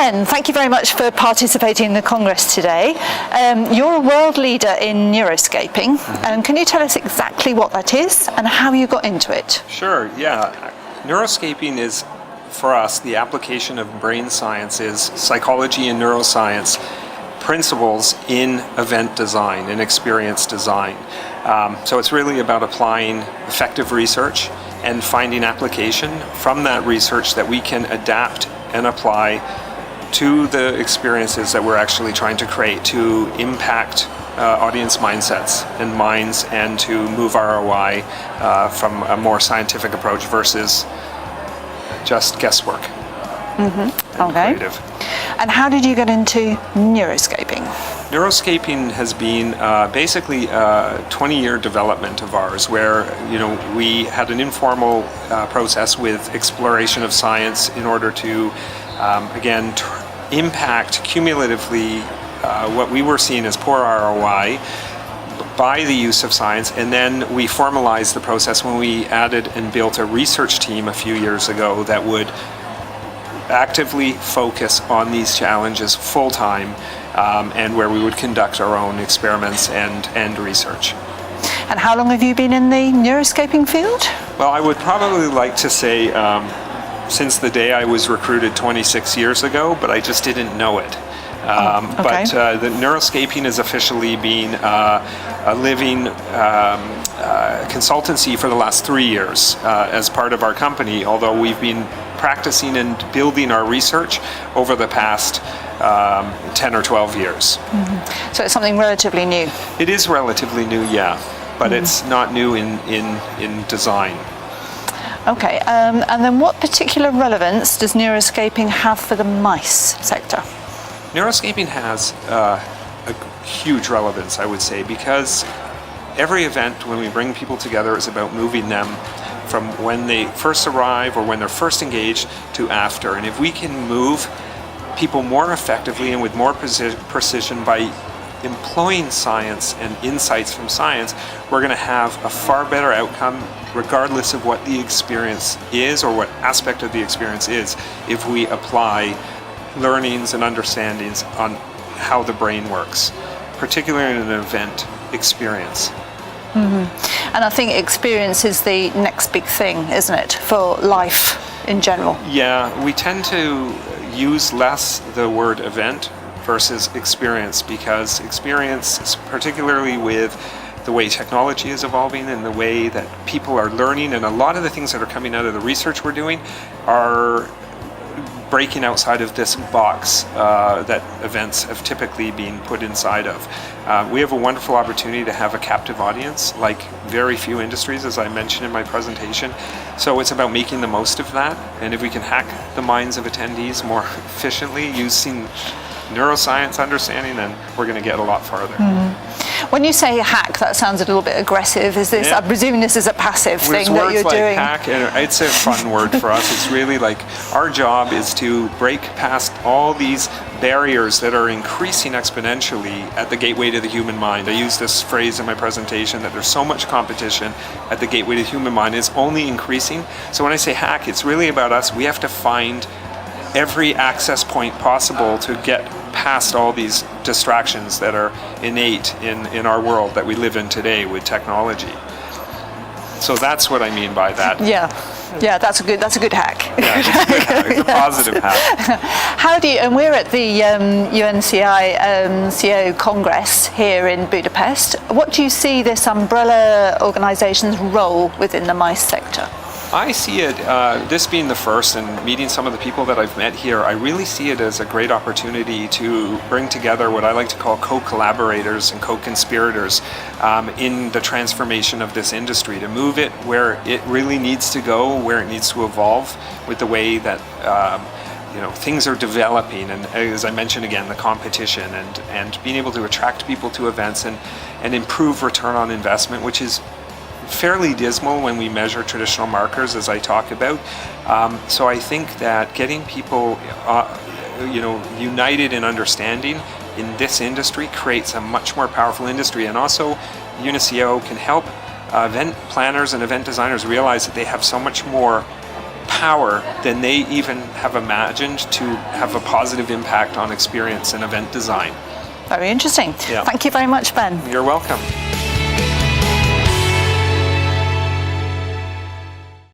Ben, thank you very much for participating in the Congress today. You're a world leader in neuroscaping. Can you tell us exactly what that is and how you got into it? Sure, yeah. Neuroscaping is, for us, the application of brain sciences, psychology and neuroscience principles in event design and experience design. So it's really about applying effective research and finding application from that research that we can adapt and apply to the experiences that we're actually trying to create to impact audience mindsets and minds, and to move ROI from a more scientific approach versus just guesswork. Okay. Creative. And how did you get into neuroscaping? Neuroscaping has been basically a 20-year development of ours, where we had an informal process with exploration of science in order to again impact cumulatively what we were seeing as poor ROI by the use of science. And then we formalized the process when we added and built a research team a few years ago that would actively focus on these challenges full-time, and where we would conduct our own experiments and research. And how long have you been in the neuroscaping field? Well, I would probably like to say since the day I was recruited 26 years ago, but I just didn't know it. Okay. But the neuroscaping is officially being a living consultancy for the last 3 years as part of our company, although we've been practicing and building our research over the past 10 or 12 years. So it's something relatively new? It is relatively new, yeah, but it's not new in design. Okay, and then what particular relevance does neuroscaping have for the mice sector? Neuroscaping has a huge relevance, I would say, because every event, when we bring people together, is about moving them from when they first arrive or when they're first engaged to after. And if we can move people more effectively and with more precision by employing science and insights from science, we're going to have a far better outcome regardless of what the experience is or what aspect of the experience is, if we apply learnings and understandings on how the brain works, particularly in an event experience. And I think experience is the next big thing, isn't it, for life in general? Yeah, we tend to use less the word event versus experience, because experience, particularly with the way technology is evolving and the way that people are learning, and a lot of the things that are coming out of the research we're doing are breaking outside of this box that events have typically been put inside of. We have a wonderful opportunity to have a captive audience, like very few industries, as I mentioned in my presentation. So it's about making the most of that, and if we can hack the minds of attendees more efficiently using neuroscience understanding, then we're going to get a lot farther. When you say hack, that sounds a little bit aggressive. Is this? Yeah. I'm presuming this is a passive thing that you're doing. Hack, and it's a fun word for us. It's really like our job is to break past all these barriers that are increasing exponentially at the gateway to the human mind. I use this phrase in my presentation that there's so much competition at the gateway to the human mind. It's only increasing. So when I say hack, it's really about us. We have to find every access point possible to get past all these distractions that are innate in our world that we live in today with technology. So that's what I mean by that. Yeah, that's a good hack. Yeah, it's a good hack. It's a positive hack. How do you, and we're at the UNICEO Congress here in Budapest. What do you see this umbrella organization's role within the mice sector? I see it, this being the first and meeting some of the people that I've met here, I really see it as a great opportunity to bring together what I like to call co-collaborators and co-conspirators in the transformation of this industry, to move it where it really needs to go, where it needs to evolve with the way that things are developing, and as I mentioned again, the competition and being able to attract people to events and improve return on investment, which is fairly dismal when we measure traditional markers, as I talk about. So I think that getting people united in understanding in this industry creates a much more powerful industry. And also UNICEO can help event planners and event designers realize that they have so much more power than they even have imagined to have a positive impact on experience and event design. Very interesting. Yeah. Thank you very much, Ben. You're welcome.